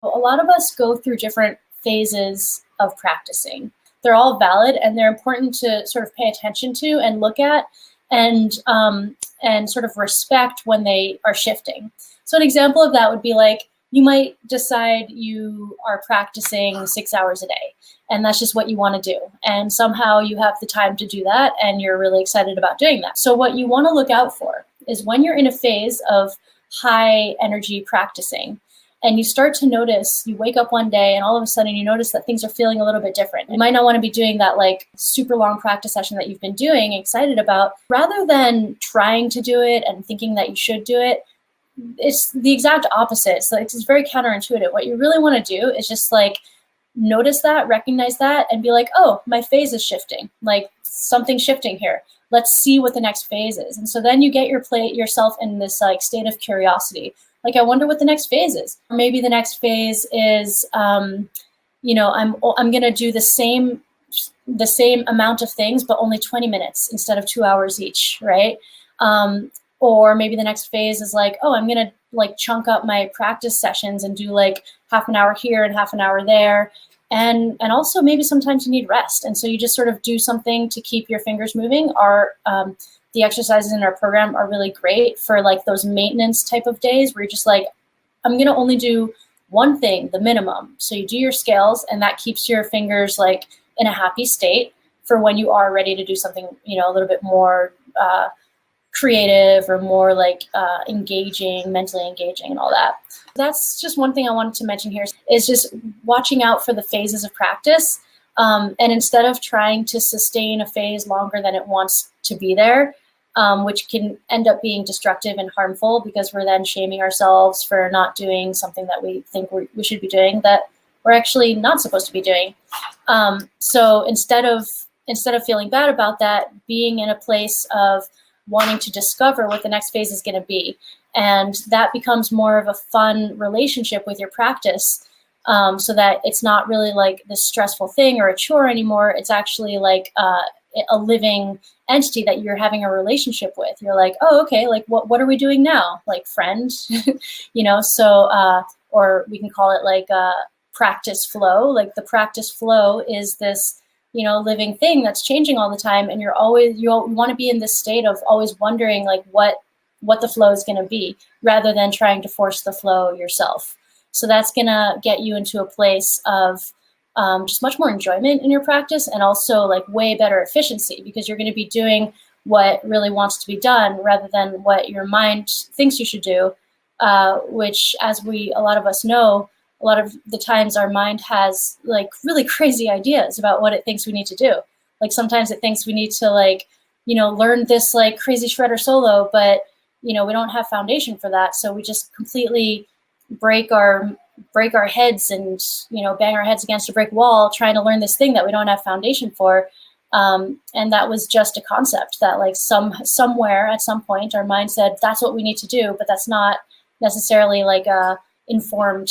A lot of us go through different phases of practicing. They're all valid and they're important to sort of pay attention to and look at and sort of respect when they are shifting. So an example of that would be like, you might decide you are practicing 6 hours a day and that's just what you want to do. And somehow you have the time to do that and you're really excited about doing that. So what you want to look out for is when you're in a phase of high energy practicing, and you start to notice, you wake up one day and all of a sudden you notice that things are feeling a little bit different. You might not want to be doing that like super long practice session that you've been doing, excited about. Rather than trying to do it and thinking that you should do it, it's the exact opposite. So it's very counterintuitive. What you really want to do is just like notice that, recognize that, and be like, oh, my phase is shifting. Like something's shifting here. Let's see what the next phase is. And so then you get yourself in this like state of curiosity. Like, I wonder what the next phase is. Or maybe the next phase is, you know, I'm going to do the same amount of things, but only 20 minutes instead of 2 hours each, right? Or maybe the next phase is like, oh, I'm going to like chunk up my practice sessions and do like half an hour here and half an hour there. And also maybe sometimes you need rest. And so you just sort of do something to keep your fingers moving. The exercises in our program are really great for like those maintenance type of days where you're just like, I'm going to only do one thing, the minimum. So you do your scales and that keeps your fingers like in a happy state for when you are ready to do something, you know, a little bit more creative or more like engaging, mentally engaging and all that. That's just one thing I wanted to mention here is just watching out for the phases of practice. And instead of trying to sustain a phase longer than it wants to be there, which can end up being destructive and harmful because we're then shaming ourselves for not doing something that we think we should be doing that we're actually not supposed to be doing. So instead of feeling bad about that, being in a place of wanting to discover what the next phase is going to be. And that becomes more of a fun relationship with your practice. So that it's not really like this stressful thing or a chore anymore. It's actually like a living entity that you're having a relationship with. You're like, oh, okay, like what are we doing now? Like friend, you know, so, or we can call it like practice flow. Like the practice flow is this, you know, living thing that's changing all the time. And you want to be in this state of always wondering like what the flow is going to be rather than trying to force the flow yourself. So that's going to get you into a place of just much more enjoyment in your practice and also like way better efficiency because you're going to be doing what really wants to be done rather than what your mind thinks you should do, which as a lot of us know, a lot of the times our mind has like really crazy ideas about what it thinks we need to do. Like sometimes it thinks we need to like, you know, learn this like crazy shredder solo, but you know, we don't have foundation for that. So we just completely break our heads and, you know, bang our heads against a brick wall trying to learn this thing that we don't have foundation for. And that was just a concept that like somewhere at some point our mind said, that's what we need to do, but that's not necessarily like a informed,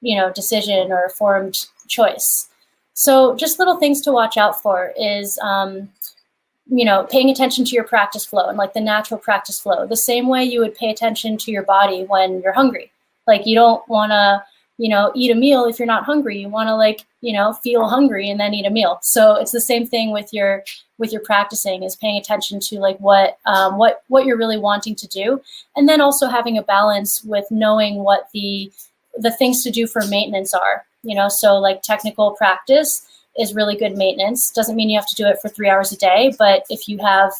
you know, decision or formed choice. So just little things to watch out for is, you know, paying attention to your practice flow and like the natural practice flow, the same way you would pay attention to your body when you're hungry. Like you don't want to, you know, eat a meal if you're not hungry. You want to like, you know, feel hungry and then eat a meal. So it's the same thing with your practicing is paying attention to like what you're really wanting to do. And then also having a balance with knowing what the things to do for maintenance are, you know, so like technical practice is really good maintenance. Doesn't mean you have to do it for 3 hours a day, but if you have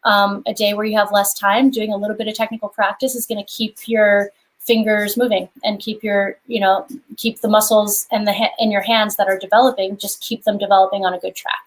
a day where you have less time, doing a little bit of technical practice is going to keep your fingers moving and keep your, you know, keep the muscles and in your hands that are developing, just keep them developing on a good track.